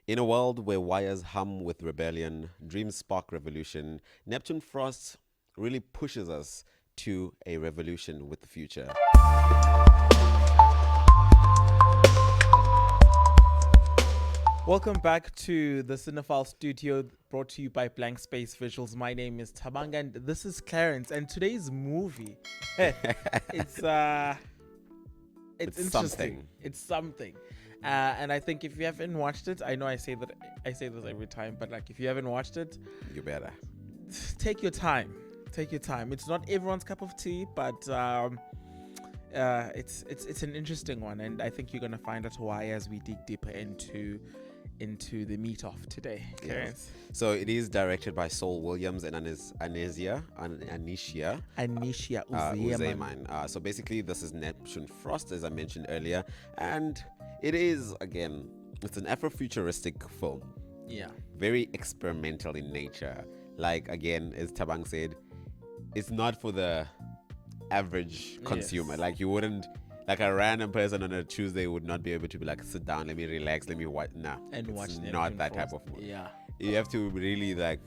In a world where wires hum with rebellion, dreams spark revolution, Neptune Frost really pushes us to a revolution with the future. Welcome back to the Cinephile Studio, brought to you by Blank Space Visuals. My name is Tabanga, and this is Clarence. And today's movie, it's It's interesting. something. It's something, and I think if you haven't watched it, I know I say this every time, but like if you haven't watched it, You better. take your time. Take your time. It's not everyone's cup of tea, but it's an interesting one, and I think you're gonna find out why as we dig deeper into the meat of today. Yes. So it is directed by Saul Williams and Anisha Anisha Uzeyman. Uzeyman. So basically, this is Neptune Frost, as I mentioned earlier, and it is again, it's an Afrofuturistic film, Yeah. very experimental in nature. Like again, as Tabang said, it's not for the average consumer. Yes. Like you wouldn't. Like a random person on a Tuesday would not be able to be like, sit down, let me relax, let me watch. Nah, And it's watch not Neptune that type Frost. of movie. Yeah. You have to really like,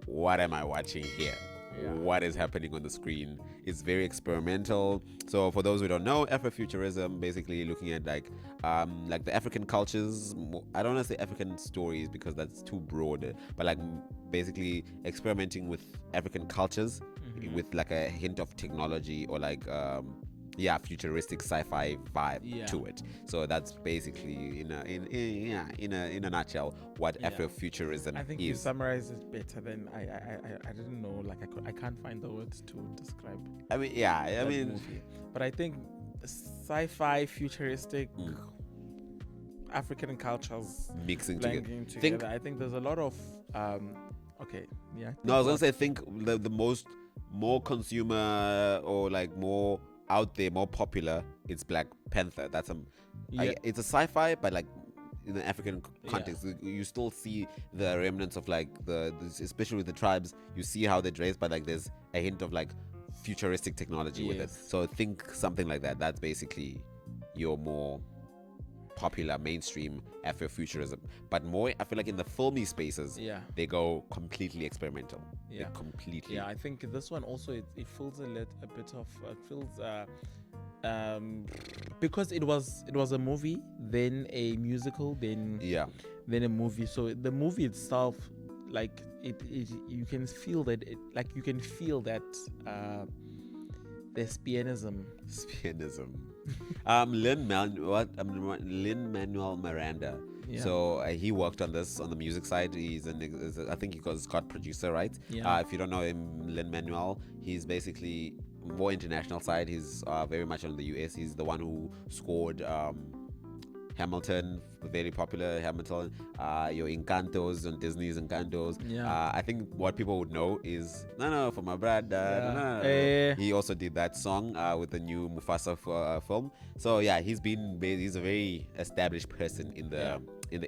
what am I watching here? Yeah. What is happening on the screen? It's very experimental. So for those who don't know, Afrofuturism basically looking at like the African cultures. I don't want to say African stories because that's too broad, but like basically experimenting with African cultures with like a hint of technology or like futuristic sci-fi vibe Yeah. to it. So that's basically in a nutshell what Yeah. Afrofuturism I think you is. summarized it better than I didn't know. Like I can't find the words to describe I mean, yeah, I that mean, movie. But I think sci-fi, futuristic, African cultures mixing together. blending together. Think I think there's a lot of okay, yeah. no, I was gonna say think the more consumer or like more out there, more popular. It's Black Panther. That's Yeah. it's a sci-fi, but like in the African context, you still see the remnants of like especially with the tribes. You see how they're dressed, but like there's a hint of like futuristic technology with it. Yes. So think something like that. That's basically your more popular mainstream Afrofuturism. But more, I feel like in the filmy spaces, Yeah. they go completely experimental. Yeah. They completely. Yeah, I think this one also it feels a bit of it feels because it was a movie, then a musical, then a movie. So the movie itself, like it you can feel that thespianism. Spianism. Lin Manuel Miranda. Yeah. So he worked on this on the music side. I think he got Scott producer, right? Yeah. If you don't know him, Lin Manuel, he's basically more international side. He's very much on the US. He's the one who scored Hamilton, very popular Hamilton. Your Encantos on Disney's Encantos. Yeah. I think what people would know is no for my brother. Yeah. He also did that song with the new Mufasa film. So yeah, he's a very established person in the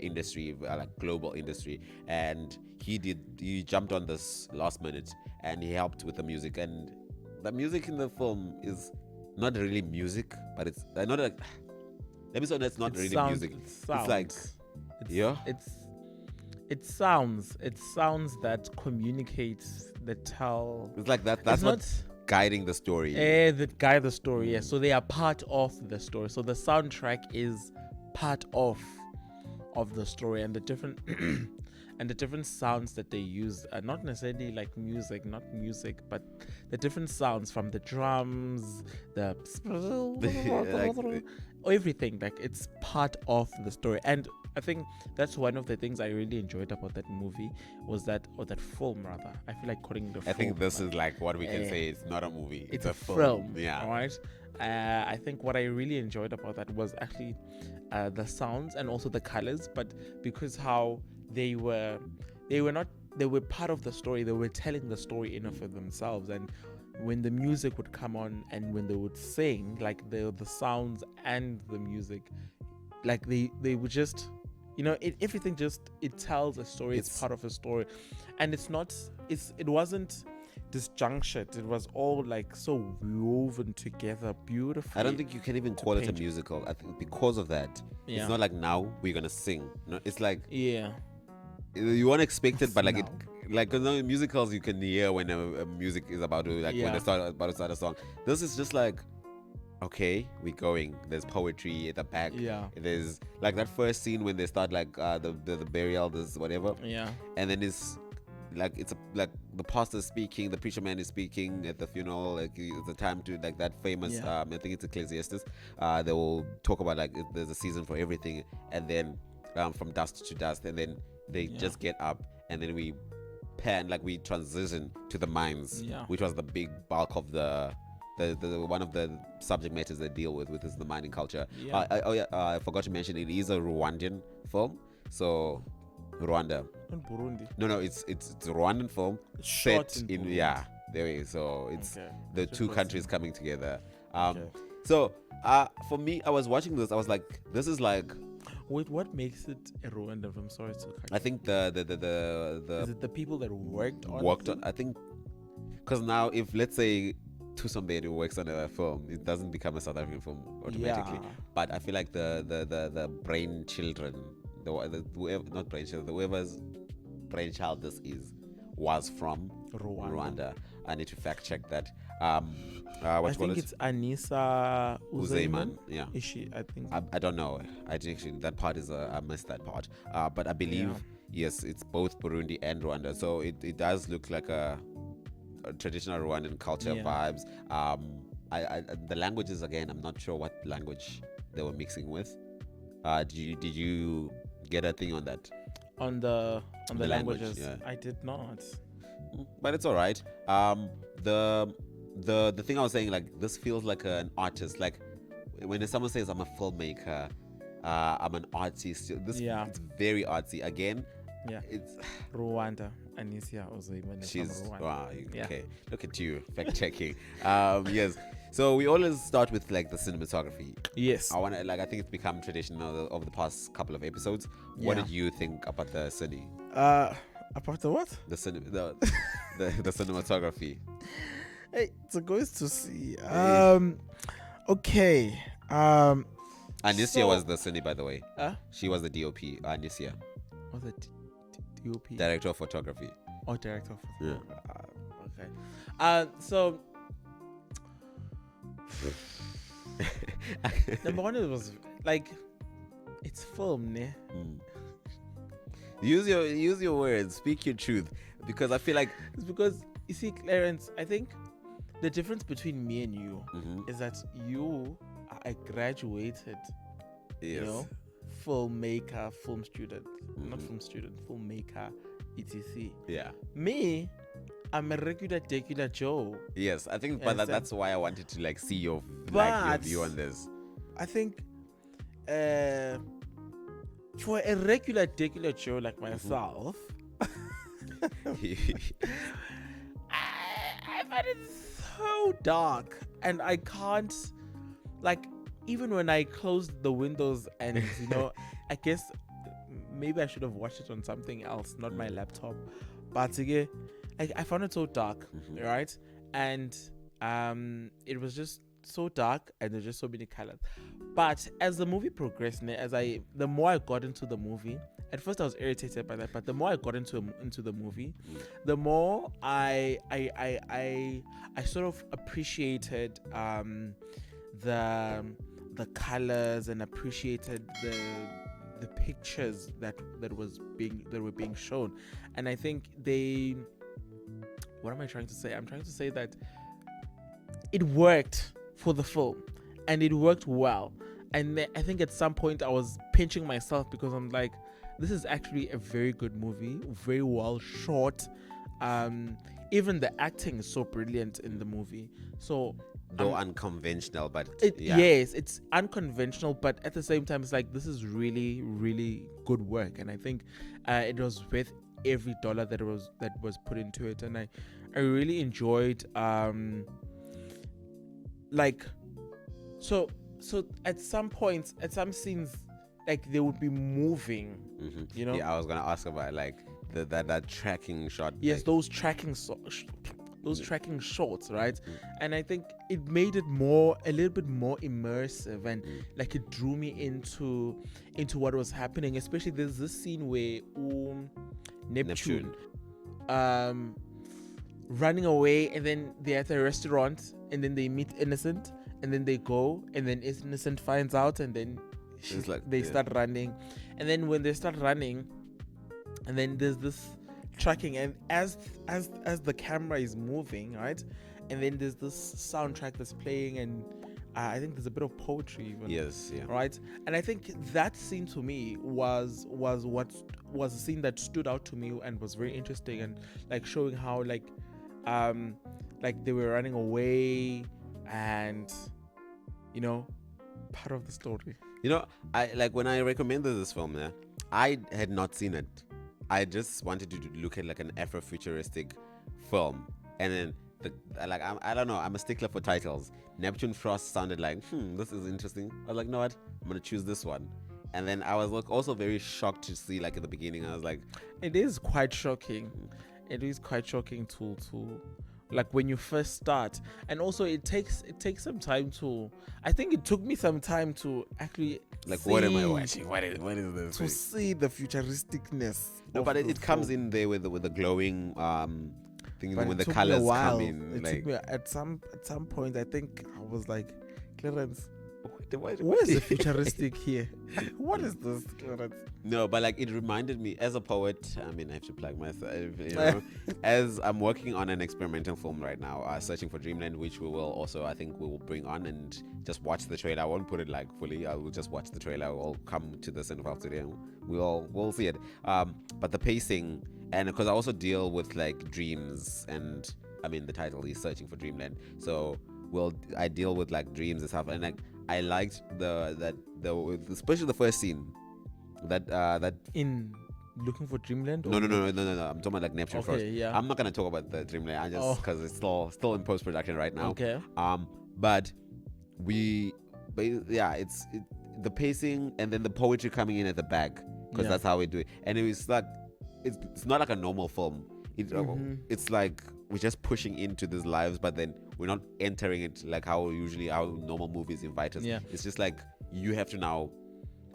industry, like global industry, and he jumped on this last minute and he helped with the music. And the music in the film is not really music, but it's not a. Let me say that's not really music. It's like it sounds that communicates, that tell. It's like that. It's That's not what's guiding the story. that guide the story. Yeah, so they are part of the story. So the soundtrack is part of the story, and the different and the different sounds that they use are not necessarily like not music, but the different sounds from the drums, the everything. Like it's part of the story, and I think that's one of the things I really enjoyed about that movie was that film rather. I feel like calling it a film. I think this is like what we can say. It's not a movie. It's a film. Yeah. All right. I think what I really enjoyed about that was actually the sounds and also the colors, but because how they were part of the story. They were telling the story in and for themselves, and when the music would come on and when they would sing, like the sounds and the music, like they would just, everything just, it tells a story. It's part of a story, and it wasn't disjunctured. It was all like so woven together beautifully. I don't think you can even call it a paint. musical. I think because of that, Yeah. it's not like now we're gonna sing. No, it's like Yeah. you want to expect it, but like Now. like 'cause now in musicals you can hear when a music is about to when Yeah. they start about to start a song. This is just like, okay, we're going. There's poetry at the back. Yeah. There's like that first scene when they start like the burial, this whatever, Yeah. and then it's like like the pastor speaking, the preacher man is speaking at the funeral. Like it's the time to like that famous. Yeah. I think it's Ecclesiastes. They will talk about like there's a season for everything, and then from dust to dust, and then they Yeah. just get up, and then we we transition to the mines, Yeah. which was the big bulk of the one of the subject matters they deal with is the mining culture. Yeah. I forgot to mention it is a Rwandan film. So Rwanda. In Burundi. No, it's a Rwandan film Shot set in in Burundi. yeah. There is. So it's Okay. the Just two was- countries coming together. Okay. So for me, I was watching this. I was like, this is like Wait, what makes it a Rwandan film? Sorry to cut. I think Is the it the people that worked on worked it? on. I think because now if let's say somebody works on a film, it doesn't become a South African film automatically. Yeah. But I feel like the brain children, the whoever, not brain children, whoever's brainchild this is was from Rwanda. I need to fact check that. I What you call think it? it's Anissa Uzeyman. Uzeyman. Yeah. Is she? I think. I don't know. I actually that part is I missed that part. But I believe yes, it's both Burundi and Rwanda. So it does look like a traditional Rwandan culture Yeah. vibes. The languages again, I'm not sure what language they were mixing with. Did you get a thing on that? on the the language, languages. yeah. I did not. But it's all right. The thing I was saying, like this feels like an artist. Like when someone says I'm a filmmaker, I'm an artist. This Yeah. it's very artsy. Again, Yeah. it's Rwanda. Anisia Uzeyman is from she's Rwanda. wow. Yeah. Okay, look at you fact checking. Yes. So we always start with like the cinematography. Yes. I think it's become traditional over the past couple of episodes. What Yeah. did you think about the cine? About the what? The cinematography. Hey, it goes to see. Hey. Okay. Anisia So- was the cine, by the way. Huh? She was the DOP. Anisia, Was it DOP? director of photography. Or director of Yeah. okay. So number one, it was like it's film, ne? Mm. Use your words. Speak your truth, because I feel like It's because you see, Clarence, I think the difference between me and you Mhm. is that you are a graduated, yes. you know, filmmaker, film student, not Mhm. film student, filmmaker, etc. Yeah. Me, I'm a regular Joe. Yes, I think, You but understand? that's why I wanted to like see your But- view on this. I think for a regular Joe like myself, I find it so dark, and I can't, like, even when I closed the windows and I guess maybe I should have watched it on something else, not my laptop. But again, I found it so dark, Mhm. right? And it was just so dark, and there's just so many colors. But as the movie progressed, the more I got into the movie, at first I was irritated by that, but the more I got into the movie, the more I sort of appreciated the colors and appreciated the pictures that were being shown. And I think what am I trying to say? I'm trying to say that it worked for the film, and it worked well. And I think at some point I was pinching myself, because I'm like, this is actually a very good movie, very well shot. Even the acting is so brilliant in the movie. So Though unconventional, but yes, it's unconventional, but at the same time, it's like, this is really, really good work. And I think it was worth every dollar that was put into it. And I really enjoyed so at some points, at some scenes, like, they would be moving, Mhm. you know. Yeah, I was gonna ask about like that tracking shot. Yes, like, those those tracking shots, right? Mm. And I think it made it a little bit more immersive, and Mm. like it drew me into what was happening. Especially there's this scene where Neptune um running away, and then they're at a restaurant, and then they meet Innocent, and then they go, and then Innocent finds out, and then It's like, they yeah. start running, and then when they start running, and then there's this tracking, and as the camera is moving, right, and then there's this soundtrack that's playing, and I think there's a bit of poetry even. Yes, yeah. Right, and I think that scene to me was a scene that stood out to me and was very interesting, and like showing how like they were running away, and part of the story. I like when I recommended this film, yeah, I had not seen it. I just wanted to look at like an Afrofuturistic film, and then I don't know. I'm a stickler for titles. Neptune Frost sounded like, this is interesting. I was like, no, what? I'm gonna choose this one. And then I was like also very shocked to see, like, at the beginning, I was like, it is quite shocking. It is quite shocking to like when you first start, and also it takes some time to. I think it took me some time to actually like, what am I watching? What is this? to see the futuristicness. No, of but the it comes film. in there with the glowing thing, But when it the took me a colors while. come in. It Like, took me at some point. I think I was like, Clarence, what where's the futuristic here? What is this, Clarence? No, but like it reminded me, as a poet, I mean, I have to plug myself, as I'm working on an experimental film right now, Searching for Dreamland, which we will also, I think we will bring on and just watch the trailer. I won't put it like fully. I will just watch the trailer. We'll come to the Cinema today and we'll see it. But the pacing, and because I also deal with like dreams, and I mean, the title is Searching for Dreamland. So I deal with like dreams and stuff, and like I liked especially the first scene. That In Looking for Dreamland? no. I'm talking about like Neptune Okay, first. yeah. I'm not gonna talk about the Dreamland. I just because it's still in post production right now. Okay. But it's the pacing, and then the poetry coming in at the back, because Yeah. that's how we do it. And it was like it's not like a normal film. It's like we're just pushing into these lives, but then we're not entering it like how usually our normal movies invite us. Yeah. It's just like you have to now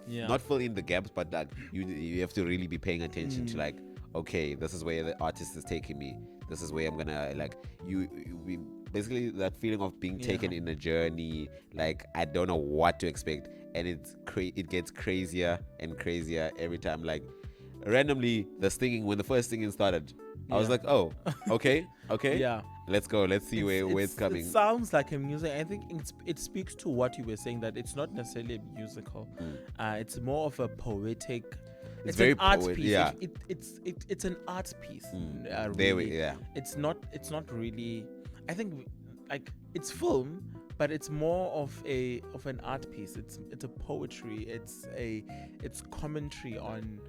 not fill in the gaps, but like you have to really be paying attention to like, okay, this is where the artist is taking me. This is where I'm gonna like we basically that feeling of being taken in a journey. Like I don't know what to expect, and it gets crazier and crazier every time. Like randomly, when the first singing started, I was like, oh, okay, Yeah. let's go. Let's see where it's coming. It sounds like a music. I think it speaks to what you were saying, that it's not necessarily a musical. It's more of a poetic. It's very an art poet- piece. yeah. It's an art piece. There we really. yeah. It's not really. I think like it's film, but it's more of an art piece. It's a poetry. It's commentary on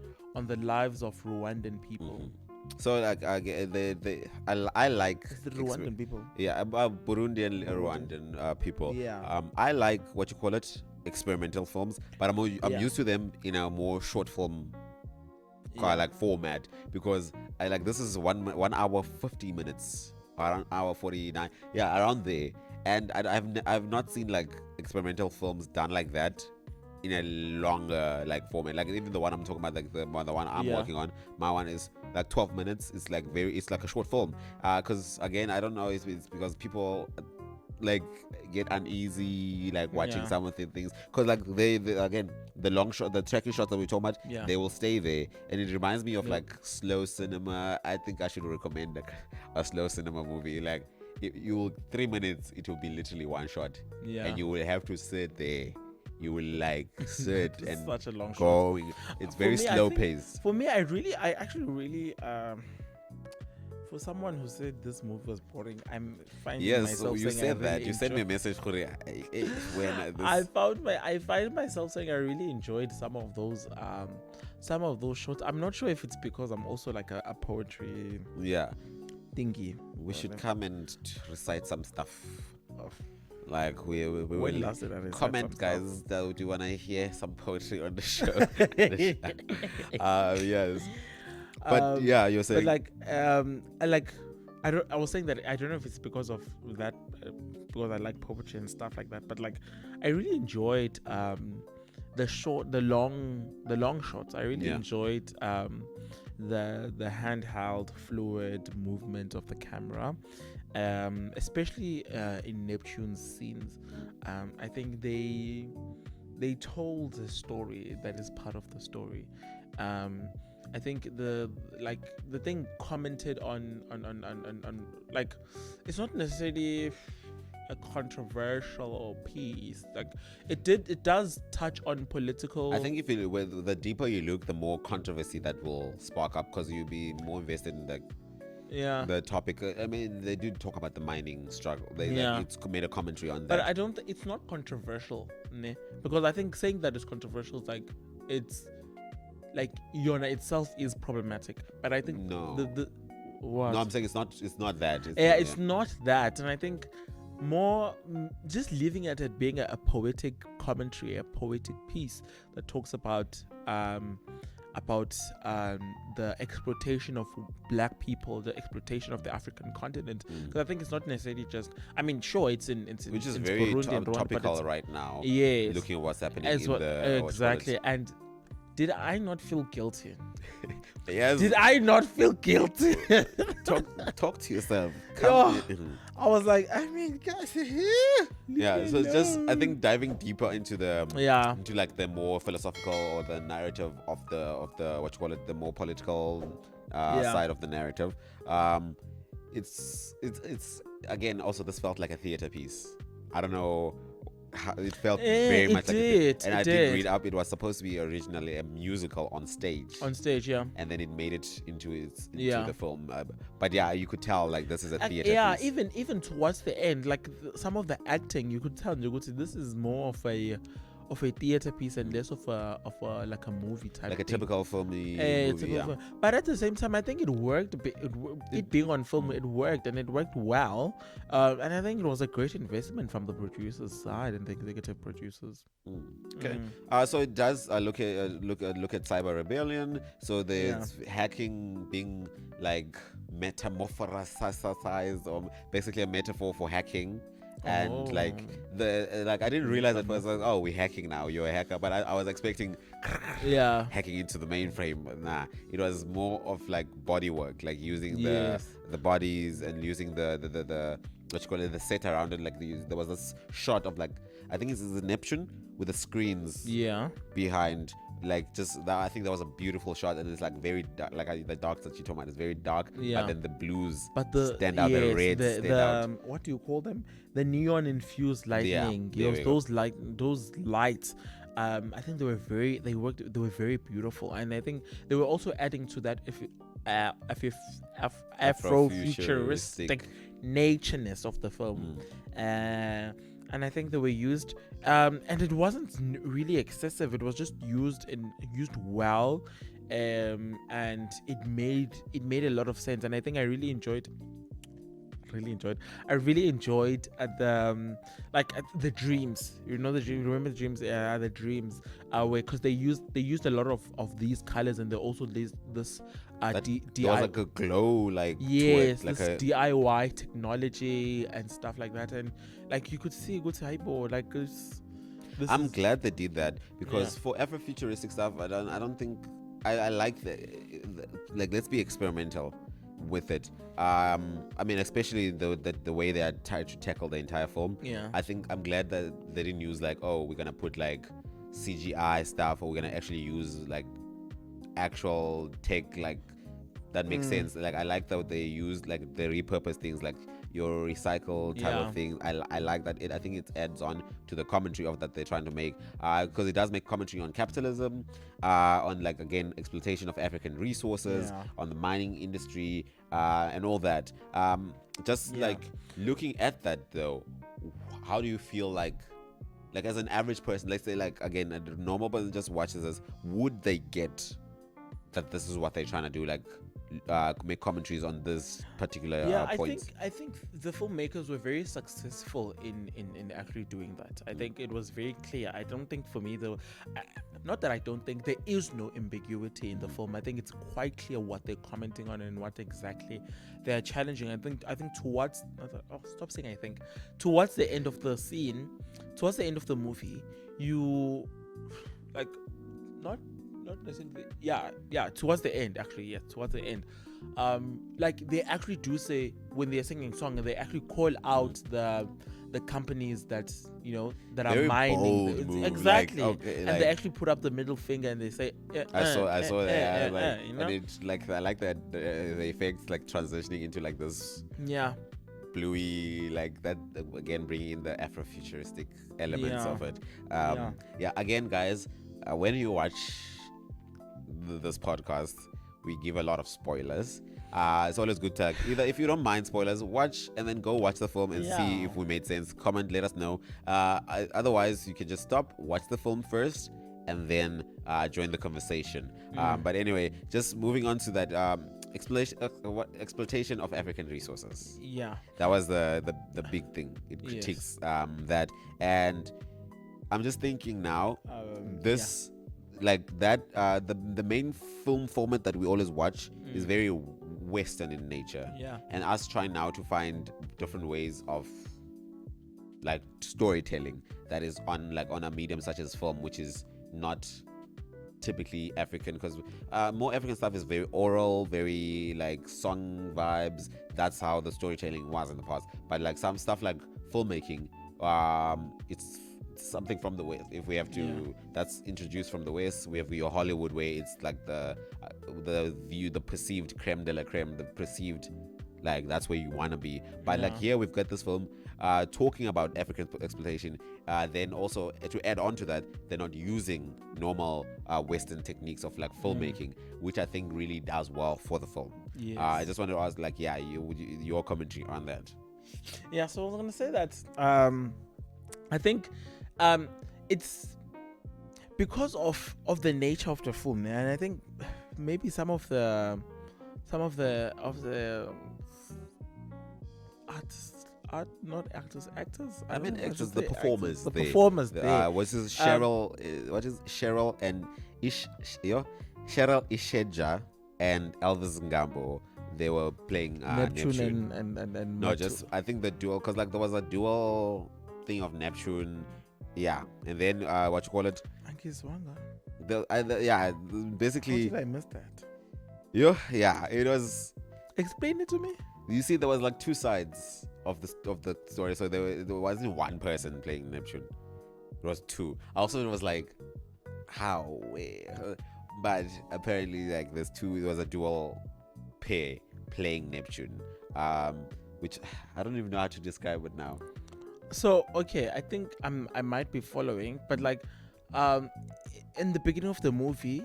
the lives of Rwandan people. So like I like It's the Rwandan people. Yeah, about Burundi and Rwandan people. Yeah. I like what you call it, experimental films, but I'm Yeah. used to them in a more short film like format, because I like this is 1 hour 50 minutes, around hour 49, around there, and I've not seen like experimental films done like that in a longer like format. Like even the one I'm talking about, like the one I'm working on, my one is like 12 minutes. It's like it's like a short film. Because again, I don't know if it's because people like get uneasy like watching some of the things, because like they again, the long shot, the tracking shots that we talk about, they will stay there, and it reminds me of like slow cinema. I think I should recommend like a slow cinema movie. Like you will 3 minutes, it will be literally one shot, and you will have to sit there. You will like sit and such a long shot. going. It's very me, I slow think- paced. For me, I actually really for someone who said this movie was boring, I'm finding Yes, myself so you saying I said that. really You sent me a enjoyed- message, Khuri, when I find myself saying I really enjoyed some of those shots. I'm not sure if it's because I'm also like a poetry yeah, thingy. we should come and recite some stuff. Oh. Like we When will last did I recite comment, some guys. Do you want to hear some poetry on the show? Yes, but yeah, you're saying But like I was saying that I don't know if it's because of that, because I like poetry and stuff like that, but like I really enjoyed the long shots. I really Yeah. enjoyed the handheld fluid movement of the camera, especially in Neptune's scenes. I think they told a story that is part of the story. I think the thing commented on like, it's not necessarily a controversial piece. Like it does touch on political. I think if you with the deeper you look, the more controversy that will spark up, because you'll be more invested in the topic. I mean, they do talk about the mining struggle. It's made a commentary on that. But I don't. It's not controversial, ne? Because I think saying that is controversial is like, it's like Yona itself is problematic. But I think No. the what? No, I'm saying it's not. It's not that. It's not that, and I think more just leaving it at being a poetic commentary, a poetic piece that talks about the exploitation of black people, the exploitation of the African continent. Because I think it's not necessarily just. I mean, sure, it's which is in very Burundi and Rwanda, but topical it's, right now. yes, Looking at what's happening as in well, the exactly. And did I not feel guilty? Yes. Did I not feel guilty? talk to yourself. Oh, I was like, I mean, guys, Yeah, so it's just, I think, diving deeper into into like the more philosophical or the narrative of the what you call it, the more political side of the narrative. It's again, also, this felt like a theater piece. I don't know how it felt, very much like and I did read up, it was supposed to be originally a musical on stage, yeah, and then it made it into the film, but yeah, you could tell like this is a theater piece. even towards the end, like some of the acting, you could tell this is more of a theater piece and less of a like a movie type, like a thing. typical movie, yeah. But at the same time, I think it worked. It being on film, it worked, and it worked well. And I think it was a great investment from the producers' side and the executive producers. Okay. So it does look at cyber rebellion. So there's hacking being like metamorphosized, or basically a metaphor for hacking. And like I didn't realize at first, like, oh, we're hacking now, you're a hacker, but I was expecting hacking into the mainframe. But nah, it was more of like body work, like using the bodies and using the what you call it, the set around it. Like there was this shot of, like, I think it's the Neptune with the screens behind, like, just that. I think that was a beautiful shot, and it's like very dark, like the darks that you told me, it's very dark, but then the blues stand out, the reds stand out. What do you call them? The neon infused lightning. Those lights. I think they were very beautiful, and I think they were also adding to that Afrofuturistic natureness of the film. And I think they were used, and it wasn't really excessive. It was just used well, and it made a lot of sense. And I think I really enjoyed. I really enjoyed the dreams. You know the dream. Remember the dreams? The dreams. Where, because they used a lot of these colors, and they also this there was like a glow, like, yes, to it, like this DIY technology and stuff like that, and like you could see good hypo, like this. I'm glad they did that, because for Afrofuturistic stuff, I don't think I like like, let's be experimental with it. I mean, especially the way they had tried to tackle the entire film. I think I'm glad that they didn't use like, oh, we're gonna put like CGI stuff, or we're gonna actually use like actual tech, like that makes sense. Like, I like that they used like the repurposed things, like your recycle type of thing. I like that. I think it adds on to the commentary of that they're trying to make, because it does make commentary on capitalism, on, like, again, exploitation of African resources, on the mining industry, and all that. Like, looking at that though, how do you feel like as an average person, let's say, like, again, a normal person just watches this, would they get that this is what they're trying to do, like make commentaries on this particular points? I think the filmmakers were very successful in actually doing that. I think it was very clear. I don't think for me though, not that I don't think there is no ambiguity in the film. I think it's quite clear what they're commenting on and what exactly they're challenging. I think towards stop saying I think towards the end of the scene, towards the end of the movie, you like not necessarily towards the end actually, towards the end. Like they actually do say when they're singing song, and they actually call out the companies that that are Very mining bold move, exactly, like, okay, and like- they actually put up the middle finger and they say I saw that, like, you know? and it's like I like that the effects like transitioning into like this yeah bluey, like that again, bringing in the Afrofuturistic elements Yeah. of it. Yeah. Yeah, again, guys, when you watch this podcast, we give a lot of spoilers. It's always good to either, if you don't mind spoilers, watch and then go watch the film and see Yeah. if we made sense. Comment, let us know. Otherwise, you can just stop, watch the film first, and then join the conversation. But anyway, just moving on to that exploitation of African resources. yeah That was the big thing. It Yes. critiques that, and I'm just thinking now, this like that the main film format that we always watch is very Western in nature, Yeah. and us trying now to find different ways of like storytelling that is on a medium such as film, which is not typically African, because more African stuff is very oral, very like song vibes. That's how the storytelling was in the past. But like some stuff like filmmaking, it's something from the West. If we have to, that's introduced from the West. We have your Hollywood, where it's like the view, the perceived creme de la creme, the perceived, like that's where you want to be. But like here we've got this film talking about African exploitation. Then also to add on to that, they're not using normal Western techniques of like filmmaking, which I think really does well for the film. Yes. I just wanted to ask, like, your commentary on that. Yeah, so I was gonna say that I think it's because of the nature of the film, and I think maybe some of the artists, not actors, I mean, don't know, actors, just the say performers, the there. performers there. What is Cheryl? What is Cheryl and Cheryl Isheja and Elvis Ngambo? They were playing Neptune and No, Matu. just I think the dual, because like there was a dual thing of Neptune, and then what you call it? Anki Swanga. How Basically, did I miss that? it was. Explain it to me. You see, there was like two sides of the story, so there wasn't one person playing Neptune. It was two. Also, it was like, how? Where? But apparently, like there's two. There was a dual pair playing Neptune, which I don't even know how to describe it now. So okay, I think I might be following, but like, in the beginning of the movie,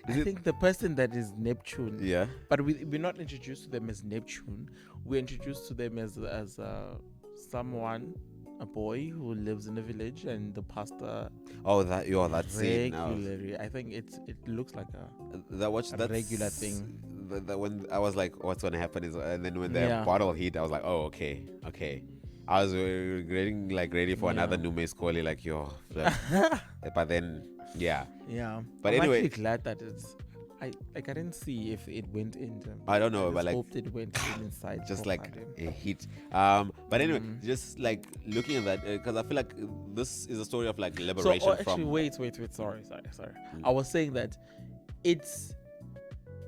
Is I it- think the person that is Neptune, Yeah. but we're not introduced to them as Neptune. We're introduced to them as someone, a boy who lives in a village, and the pastor Oh, that scene now. regularly. I think it looks like That regular thing. That when I was like, what's gonna happen is, and then when the Yeah. bottle hit, I was like, oh, okay. I was ready for another Yeah. Nume Scully, like yo. But then, yeah. yeah. But I'm anyway- actually glad that it's. I didn't see if it went in. I don't know, I but just like hoped it went inside. just like properly. a hit. But anyway, just like looking at that, because I feel like this is a story of like So, liberation actually, from. wait. Sorry. I was saying that it's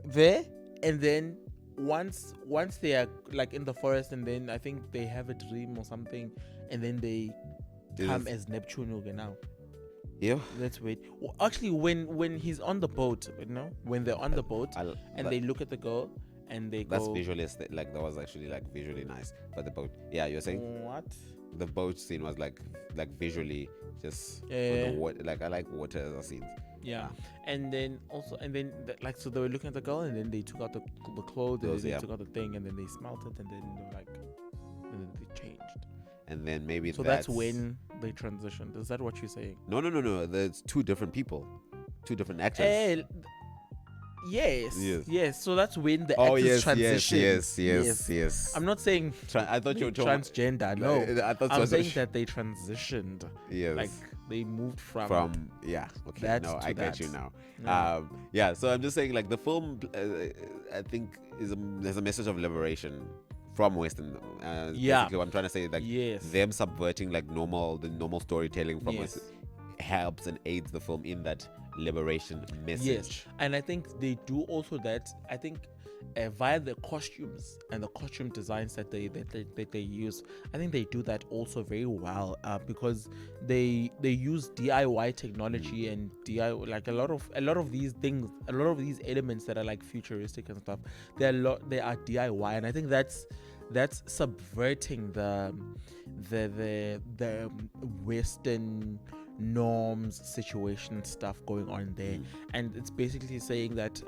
there, and then once they are like in the forest, and then I think they have a dream or something, and then they Is come it- as Neptune okay now. Yeah. Let's wait. Well, actually, when he's on the boat, when they're on the boat and they look at the girl and they That's go, visually like that was actually like visually nice. But the boat, yeah, you're saying what? the boat scene was like visually just with Yeah. the water. Like I like water as a scene. Yeah, and then like so they were looking at the girl, and then they took out the clothes, and Those, then they yeah. took out the thing, and then they smelt it, and then they were like, and then they changed. And then maybe So that's when they transitioned. Is that what you're saying? No. There's two different people, two different actors. Yes. Yes. Yes. So that's when the Oh actors yes, transitioned. yes. I'm not saying I thought you were talking. transgender. No, I thought I'm so. saying that they transitioned. Yes. Like they moved from yeah, okay, that no, to I get that. you now. Yeah. Yeah, so I'm just saying, like, the film, I think there's a message of liberation from Western. Yeah. Basically, what I'm trying to say, like, Yes. them subverting like the normal storytelling from Yes. West helps and aids the film in that liberation message. Yes, and I think they do also that. I think via the costumes and the costume designs that they use, I think they do that also very well. Because they use DIY technology and DIY, like a lot of these things, a lot of these elements that are like futuristic and stuff. They are DIY, and I think that's subverting the Western norms, situation stuff going on there. And it's basically saying that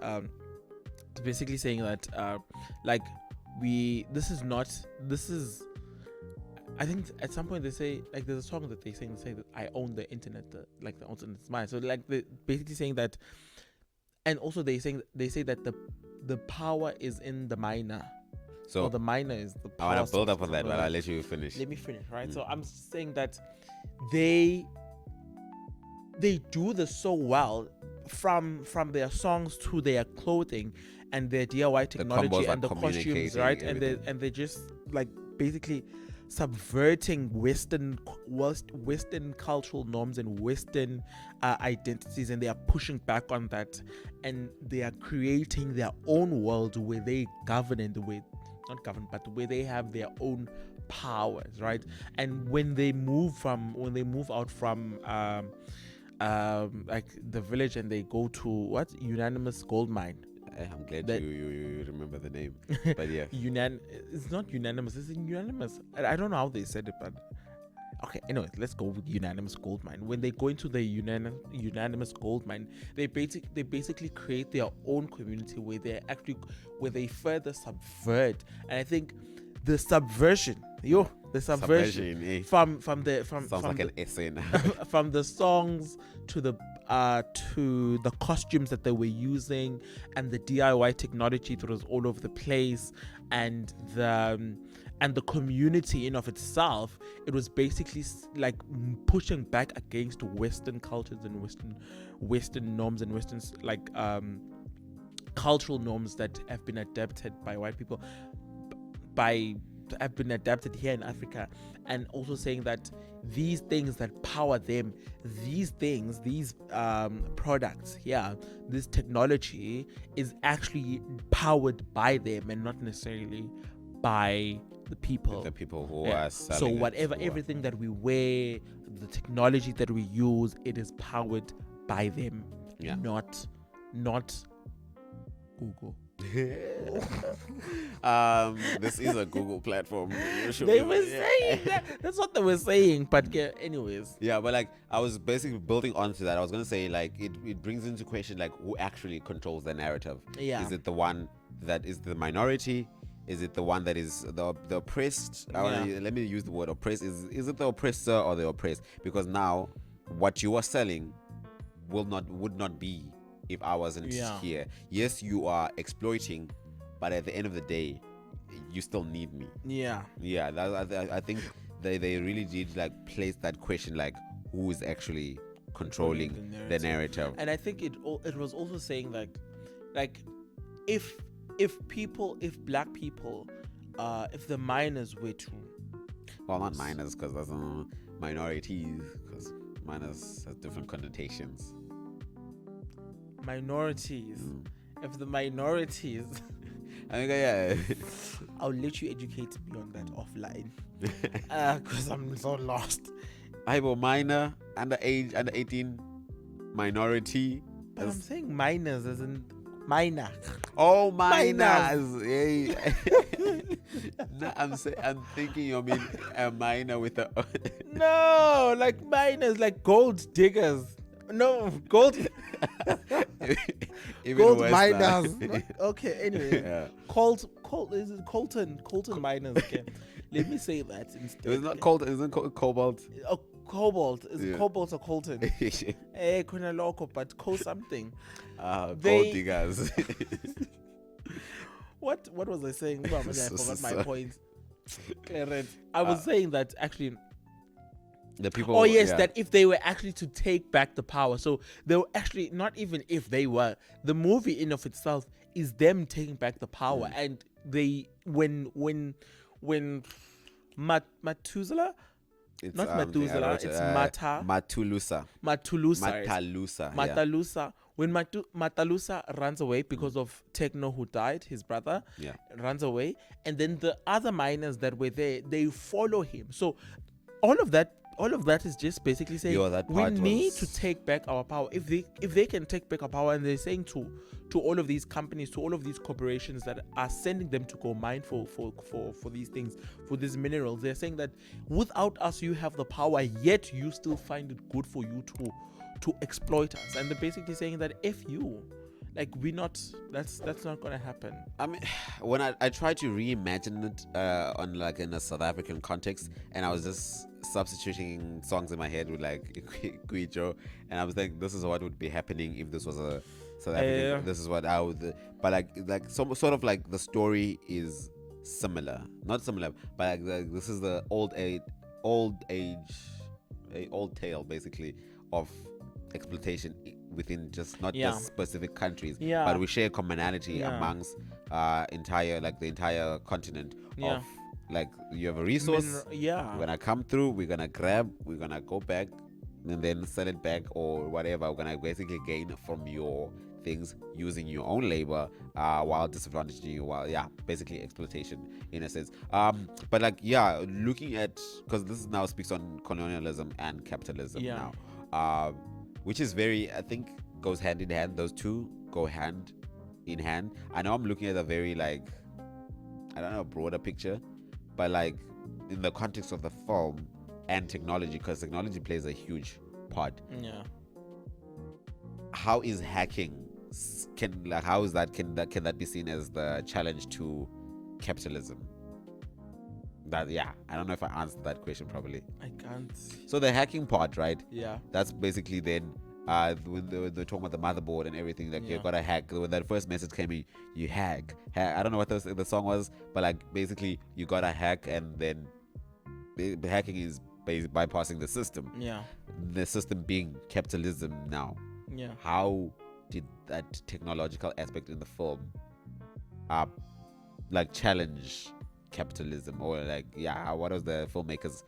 like I think at some point they say, like, there's a song that they say that I own the internet, the internet's mine. So like they basically saying that. And also they say that the power is in the miner. So the miner is the I power. want to build up on source. that, but I'll let you finish. Let me finish, right? So I'm saying that they do this so well, from their songs to their clothing and their DIY technology and the costumes, right? And they just like basically subverting Western cultural norms and Western identities, and they are pushing back on that, and they are creating their own world where they govern in the way, not govern, but where they have their own powers, right? And when they move out from like the village, and they go to Unanimous Gold Mine. I'm glad you remember the name, but yeah. It's not Unanimous, it's Unanimous. I don't know how they said it, but okay, anyways, let's go with Unanimous Gold Mine. When they go into the Unanimous Gold Mine, they basically create their own community where they further subvert. And I think the subversion Subversion, from sounds like an essay now. from the songs to the costumes that they were using, and the DIY technology that was all over the place, and the community in of itself, it was basically like pushing back against Western cultures and Western norms and Western like cultural norms that have been adapted by white people, have been adapted here in Africa. And also saying that these things that power them, these products here, this technology is actually powered by them and not necessarily by the people. The people who are selling. So whatever, everything that we wear, the technology that we use, it is powered by them. Yeah. Not Google. This is a Google platform. They were saying that. That's what they were saying. But anyways. Yeah, but like I was basically building onto that. I was gonna say, like, it brings into question, like, who actually controls the narrative. Yeah. Is it the one that is the minority? Is it the one that is the oppressed? Let me use the word oppressed. Is it the oppressor or the oppressed? Because now what you are selling would not be if I wasn't here. Yes, you are exploiting, but at the end of the day, you still need me. Yeah. I think they really did like place that question, like, who is actually controlling the narrative. And I think it was also saying like if black people, if the miners were to, well, not minors, because that's minorities, because minors has different connotations. Minorities. If the minorities, I mean, yeah. I'll let you educate me on that offline, because I'm so lost. I have a minor, under 18, minority. But I'm saying minors as in minor. Oh, minors. Yeah. No, I'm thinking you mean a minor with a. No, like minors, like gold diggers. No, gold. Gold miners. Okay, anyway. Yeah. Is it Colton miners? Okay. Let me say that instead. It's not Colton, isn't cobalt? Oh, cobalt. Is it cobalt or Colton? Kuna loco, but something. Gold diggers. What was I saying? I forgot my point. I was saying that actually The people. Oh yes, yeah. that if they were actually to take back the power, so they were actually not even if they were. The movie in of itself is them taking back the power, and they when Methuselah, It's, not I Methuselah, wrote, it's Matulusa. Matalusa. Matalusa. Yeah. Matalusa. When Matalusa runs away because of Techno, who died, his brother, Yeah. runs away, and then the other miners that were there, they follow him. So all of that is just basically saying Yo, that we part need was- to take back our power. If they can take back our power, and they're saying to all of these companies, to all of these corporations that are sending them to go mine for these things, for these minerals, they're saying that without us you have the power, yet you still find it good for you to exploit us. And they're basically saying that if you like, that's not gonna happen. I mean, when I tried to reimagine it on like in a South African context, and I was just substituting songs in my head with like Guijo, and I was like, this is what would be happening if this was a South African. Yeah. This is what I would, but like some sort of like the story is similar, not similar, but like this is the old tale basically of exploitation within just not Yeah. just specific countries, Yeah. but we share commonality Yeah. amongst the entire continent Yeah. of like you have a resource. Yeah. We're gonna come through, we're gonna grab, we're gonna go back and then sell it back or whatever. We're gonna basically gain from your things using your own labor while disadvantaging you, while basically exploitation in a sense. But like looking at, because this now speaks on colonialism and capitalism Yeah. now, which is very, I think, goes hand in hand. Those two go hand in hand. I know I'm looking at a very like, I don't know, broader picture, but like in the context of the film and technology, because technology plays a huge part. Yeah. How is hacking can that be seen as the challenge to capitalism? That I don't know if I answered that question properly. I can't. So the hacking part, right? Yeah. That's basically then when they're talking about the motherboard and everything, like Yeah. you gotta hack. When that first message came in, you hack. I don't know what the song was, but like basically you gotta hack, and then the hacking is bypassing the system. Yeah. The system being capitalism now. Yeah. How did that technological aspect in the film like challenge capitalism, or like what was the filmmakers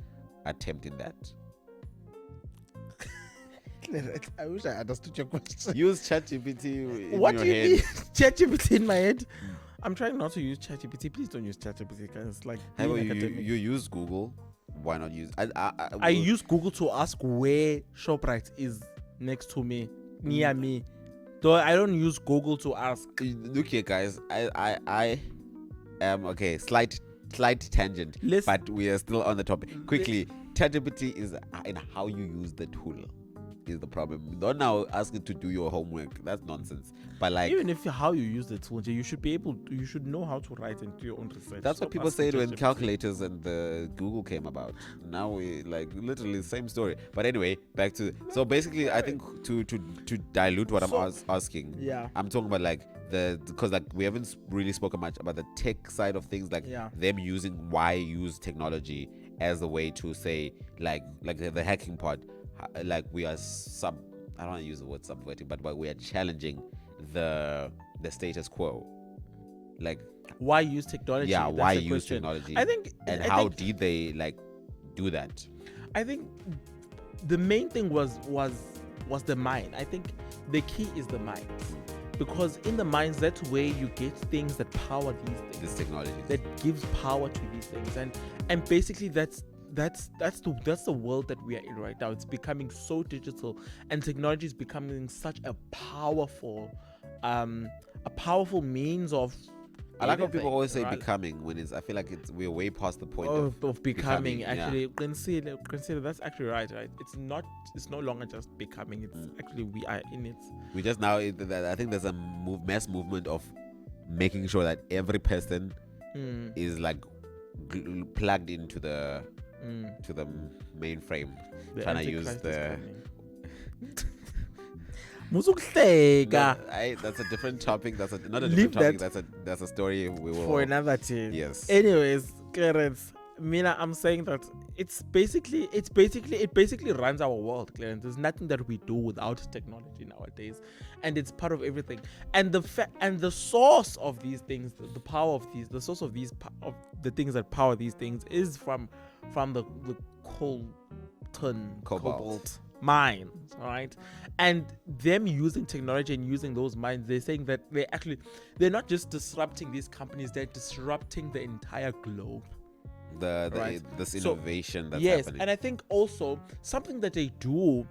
attempt in that? I wish I understood your question. Use ChatGPT in What your do you head. mean? ChatGPT in my head? I'm trying not to use ChatGPT. Please don't use ChatGPT, guys. Like, Hey, well, being you academic. use Google. Why not use? I use Google to ask where ShopRite is next to me, near me. Though I don't use Google to ask. Look here, guys. I am okay. Slight tangent, Let's- but we are still on the topic. Quickly, ChatGPT is in how you use the tool is the problem. Don't now ask it to do your homework. That's nonsense. But like, Even if how you use the tool, you should know how to write and do your own research. that's what Stop people asking said when ChatGPT. calculators and the Google came about. Now we like literally the same story. But anyway, back to so basically, I think to dilute what I'm asking. Yeah. I'm talking about like because like we haven't really spoken much about the tech side of things, like them using why use technology as a way to say like the hacking part, like we are I don't want to use the word subverting, but we are challenging the status quo, like Why use technology? yeah, That's why the use question. technology, I think. and I how think, did they like do that? I think the main thing was the mind. I think the key is the mind, because in the minds that's where you get things that power these things. This technology. That gives power to these things, and basically that's the world that we are in right now. It's becoming so digital, and technology is becoming such a powerful means of I like how people everything, always say right? becoming, when it's I feel like we're way past the point of becoming. yeah. Actually, consider that's actually right. It's no longer just becoming. It's actually we are in it. We just now I think there's a mass movement of making sure that every person is like plugged into the mainframe, The trying to use Antichrist the is coming. Musukuhleka that's a different topic. Not a Leave different topic. That's a story we will for another team. Yes. Anyways, Clarence, Mina, I'm saying that it basically runs our world, Clarence. There's nothing that we do without technology nowadays, and it's part of everything. And the source of these things, the power of these, the source of these of the things that power these things is from the cobalt mines, all right? And them using technology and using those mines, they're saying that they're not just disrupting these companies, they're disrupting the entire globe. Right. This So, innovation that's Yes, happening. and I think also something that they do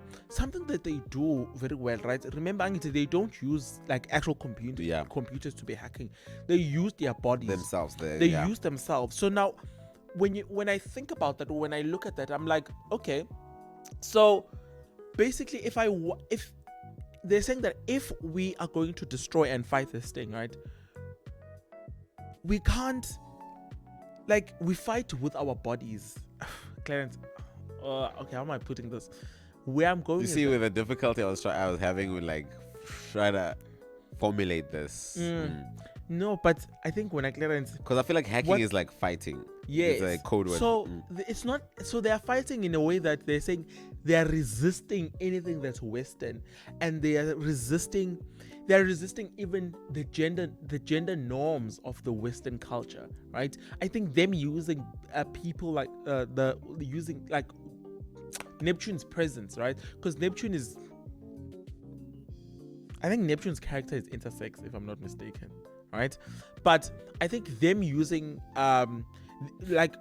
very well, right? Remember, Angit, they don't use like actual computers to be hacking. They use their bodies Themselves, they use themselves. So now, when I think about that, when I look at that, I'm like, okay, so basically, if they're saying that if we are going to destroy and fight this thing, right, we can't, like, we fight with our bodies. Clarence, okay, how am I putting this? Where I'm going You is see, that- with the difficulty I was having with like trying to formulate this. no, but I think when I Clarence, Because I feel like hacking What- is like fighting. yes, It's a code word. so it's not. So they are fighting in a way that they're saying they are resisting anything that's Western, and they are resisting. They are resisting even the gender norms of the Western culture, right? I think them using people like using like Neptune's presence, right? Because I think Neptune's character is intersex, if I'm not mistaken, right? But I think them using like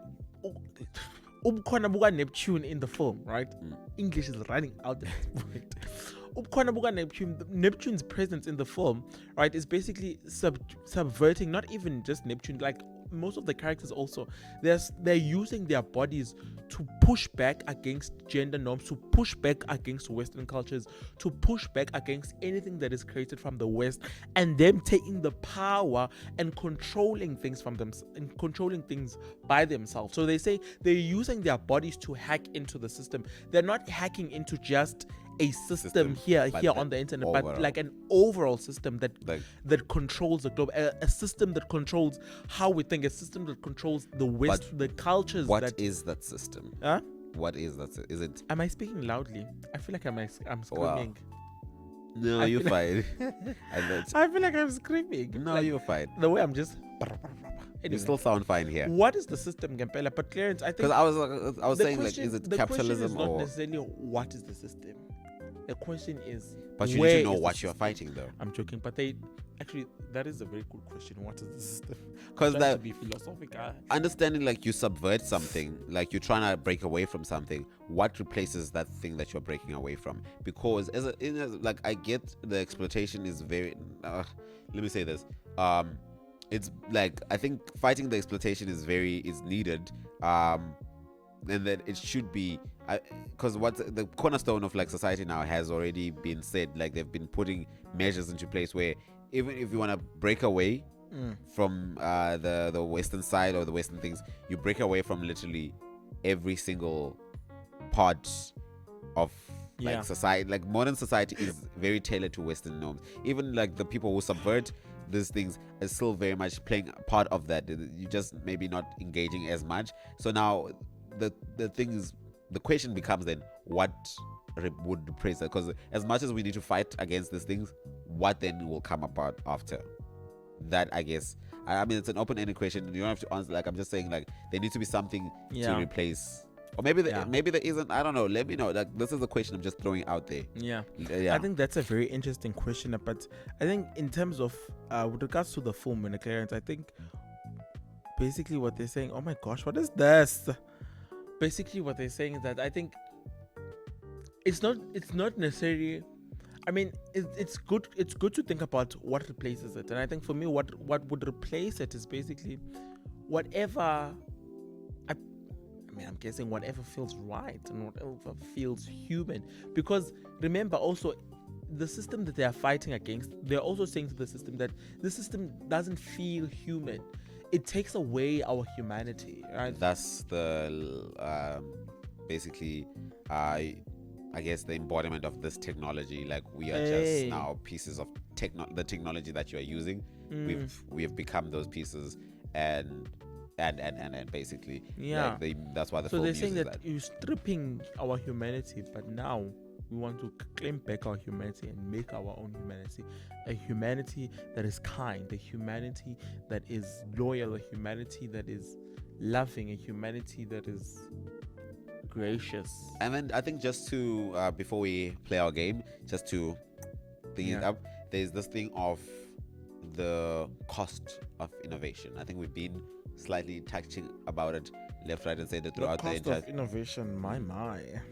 ubukhona buka Neptune in the film, right? English is running out at this point. Ubukhona buka Neptune's presence in the film, right, is basically subverting not even just Neptune, like most of the characters also. They're using their bodies to push back against gender norms, to push back against Western cultures, to push back against anything that is created from the West, and them taking the power and controlling things from them and controlling things by themselves. So they say they're using their bodies to hack into the system. They're not hacking into just a system here but on the internet, overall. but like an overall system that Like- that controls the globe, a system that controls how we think, a system that controls the West, the cultures. What is that system? Huh? What is that? Is it? Am I speaking loudly? I feel like I'm screaming. No, I you're feel fine. And that's- I feel like I'm screaming. no, Like, you're fine. the way I'm just. You Anyway, still sound fine here. what is the system, Gampela? But Clarence, I think Because I was the saying, like, question- is it the question capitalism is not or? necessarily what is the system. The question is, But you where need to know is the what you're system? fighting, though. I'm joking, but that is a very good question. What is the system? Because Trying to that be philosophical. understanding, like, you subvert something, like you're trying to break away from something. What replaces that thing that you're breaking away from? Because like, I get the exploitation is very. Let me say this. It's like, I think fighting the exploitation is needed. And that it should be, because what the cornerstone of like society now has already been said. Like, they've been putting measures into place where even if you want to break away from the Western side or the Western things, you break away from literally every single part of like Yeah. society. Like, modern society is very tailored to Western norms. Even like the people who subvert these things are still very much playing a part of that. You just maybe not engaging as much. So now the thing is, the question becomes then, what would replace that? Because as much as we need to fight against these things, what then will come about after that? I guess I mean, it's an open-ended question. You don't have to answer. Like, I'm just saying, like, there needs to be something Yeah. to replace, or maybe Yeah. maybe there isn't. I don't know. Let me know. Like, this is a question I'm just throwing out there. Yeah. Yeah. I think that's a very interesting question, but I think in terms of with regards to the film and the Clarence, I think basically what they're saying, oh my gosh, what is this? Basically what they're saying is that I think it's not necessarily, I mean, it's good to think about what replaces it. And I think for me, what would replace it is basically whatever, I mean, I'm guessing whatever feels right and whatever feels human. Because remember also, the system that they are fighting against, they're also saying to the system that the system doesn't feel human. It takes away our humanity, right? That's the basically I guess the embodiment of this technology. Like, we are Hey. just now pieces of the technology that you are using. We have become those pieces, and and basically, Yeah. like that's why the So film they're saying uses that you're stripping our humanity, but now we want to claim back our humanity and make our own humanity. A humanity that is kind, a humanity that is loyal, a humanity that is loving, a humanity that is gracious. And then I think just to before we play our game, just to think it Yeah. up, there's this thing of the cost of innovation. I think we've been slightly touching about it left, right, and center throughout the entire. innovation, my.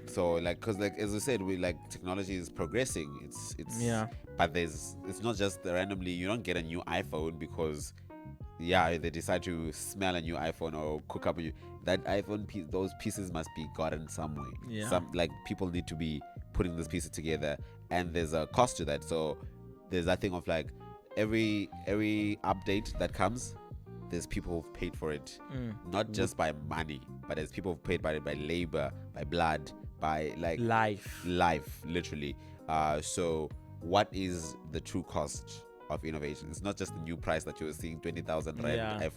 So like, because like as I said, we like technology is progressing. It's Yeah. But it's not just randomly. You don't get a new iPhone because they decide to smell a new iPhone or cook up that iPhone piece. Those pieces must be gotten somewhere. Yeah. Some like people need to be putting these pieces together, and there's a cost to that. So there's that thing of like every update that comes, there's people who've paid for it, not just by money, but there's people who've paid by it by labor, by blood, by like Life. literally. So what is the true cost of innovation? It's not just the new price that you're seeing, 20,000 rand. Yeah.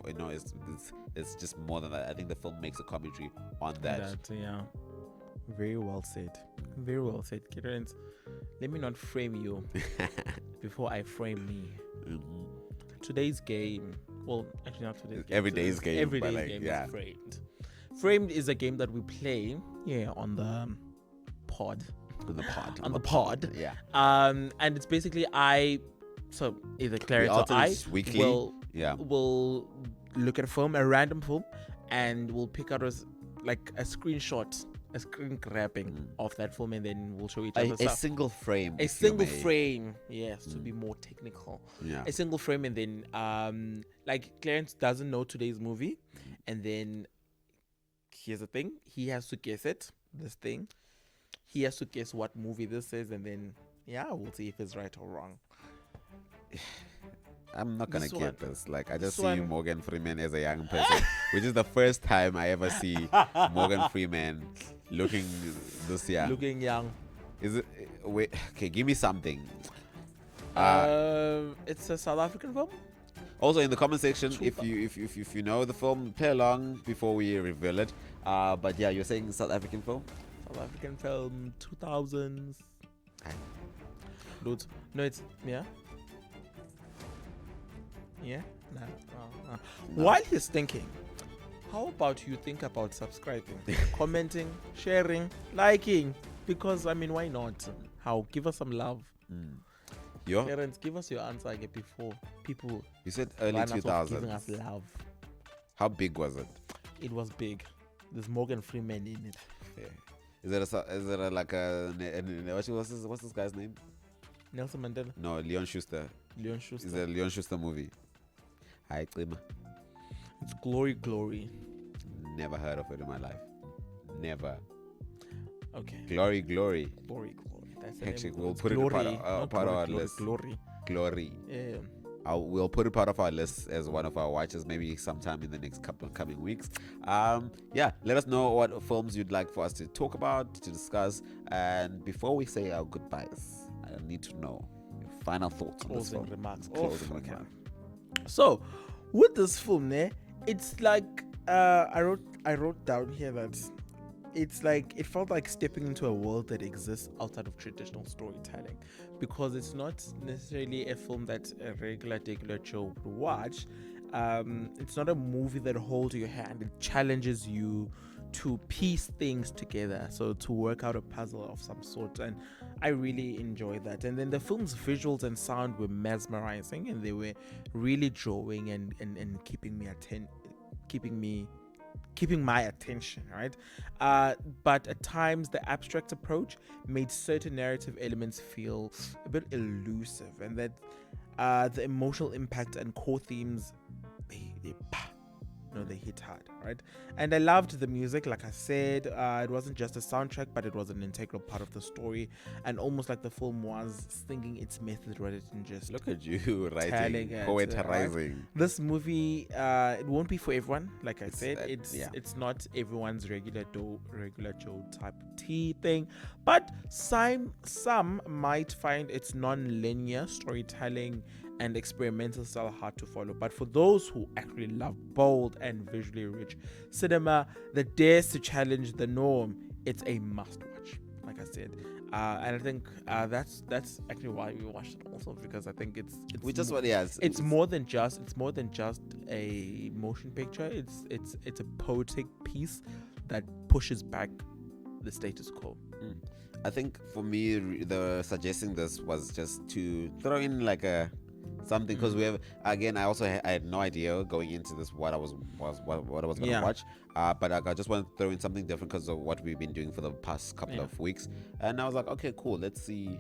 It's just more than that. I think the film makes a commentary on that. Yeah. Very well said. Very well said. Kiran, let me not frame you before I frame me. Today's game, well, actually not today's game. Every day's game, Every but day's like, game yeah. is framed. Framed is a game that we play on the pod. On the pod. Yeah. And it's basically so either Clarence or alternate I weekly. will look at a random film, and we'll pick out like a screenshot, a screen grabbing of that film, and then we'll show each other A stuff. single frame. A if you single may. frame, yes, to be more technical. Yeah. A single frame, and then like Clarence doesn't know today's movie, and then here's the thing: he has to guess it. This thing, he has to guess what movie this is, and then we'll see if it's right or wrong. I'm not gonna This get one- this. Like I this just see one- Morgan Freeman as a young person, which is the first time I ever see Morgan Freeman looking this young. Looking young. Is it? Wait. Okay, give me something. It's a South African film. Also in the comment section, if you know the film, play along before we reveal it. But yeah, you're saying South African film. South African film, 2000s. Aye. Loads. No, it's yeah. Yeah. No. No. While he's thinking, how about you think about subscribing, commenting, sharing, liking? Because I mean, why not? How? Give us some love. Yo, Parents, give us your answer again before people you said early run out of giving us 2000s. love. How big was it? It was big. There's Morgan Freeman in it. Yeah. Is it like what's this guy's name? Nelson Mandela, No, Leon Schuster. Leon Schuster. Is it a Leon Schuster movie? Hi, Klima. It's Glory, Glory. Never heard of it in my life. Never. Okay. Glory. Glory, Glory. That's the Actually, name. we'll It's put it in Glory, part not of our Glory, list. Glory. Glory. Yeah. We'll put it part of our list as one of our watches, maybe sometime in the next couple of coming weeks. Let us know what films you'd like for us to talk about, to discuss. And before we say our goodbyes, I need to know your final thoughts on this Closing film. remarks. Closing Okay. remarks. So, with this film, it's like I wrote down here that it's like it felt like stepping into a world that exists outside of traditional storytelling, because it's not necessarily a film that a regular Joe would watch. It's not a movie that holds your hand. It challenges you to piece things together, so to work out a puzzle of some sort, and I really enjoyed that. And then the film's visuals and sound were mesmerizing, and they were really drawing and keeping my attention, right? But at times the abstract approach made certain narrative elements feel a bit elusive, and that the emotional impact and core themes they hit hard, right? And I loved the music. Like I said, it wasn't just a soundtrack, but it was an integral part of the story, and almost like the film was thinking its method rather than just Look at you writing, telling it, poetarizing. this movie. It won't be for everyone. Like I said, yeah. it's not everyone's regular Joe type tea thing, but some might find its non-linear storytelling and experimental style hard to follow. But for those who actually love bold and visually rich cinema that dares to challenge the norm, it's a must watch. Like I said, and I think that's actually why we watched it also, because I think it's We just more, want, yes. it's more than just a motion picture. It's a poetic piece that pushes back the status quo. I think for me, the suggesting this was just to throw in like a something, because we have, again, I also I had no idea going into this what I was gonna Yeah. watch, but like, I just wanted to throw in something different because of what we've been doing for the past couple of weeks, and I was like, okay, cool, let's see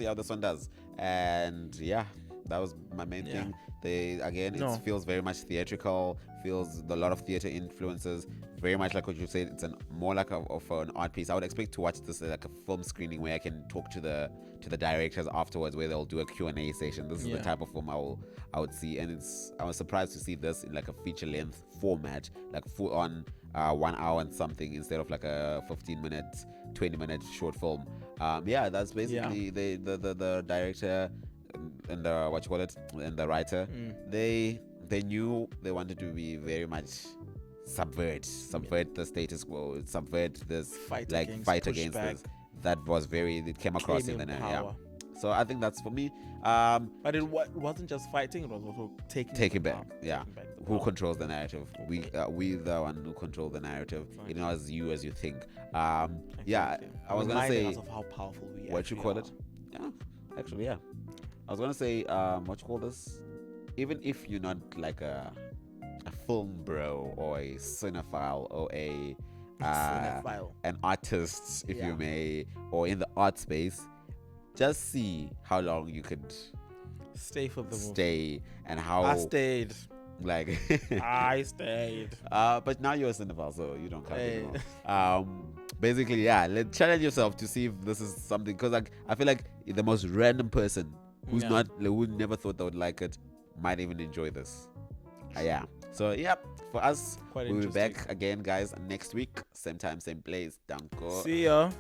how this one does. And yeah, that was my main thing. It feels very much theatrical, feels a lot of theater influences, very much like what you said. It's more like of an art piece. I would expect to watch this like a film screening where I can talk to the directors afterwards, where they'll do a Q&A session. This is the type of film I would see, and I was surprised to see this in like a feature length format, like full on 1 hour and something, instead of like a 15-minute 20-minute short film. That's basically the director and the what you call it, and the writer. They knew they wanted to be very much subvert the status quo, subvert this fight against this. That was it came across in the narrative. So I think that's for me. But it wasn't just fighting; it was also taking back. Who controls the narrative? We the one who control the narrative. Exactly. You know, as you think. I was gonna Reminding say us of how powerful we what you actually call are. it. Yeah, actually, yeah. I was gonna say what you call this. Even if you're not like a film bro or a cinephile or Cinephile. an artist, if Yeah. you may, or in the art space, just see how long you could Stay for the movie. stay and how I stayed. like I stayed. but now you're a cinephile, so you don't count anymore. Basically, let's challenge yourself to see if this is something, because like I feel like the most random person who never thought they would like it might even enjoy this. So for us, Quite we'll be interesting. back again, guys, next week, same time, same place. Danko. See ya.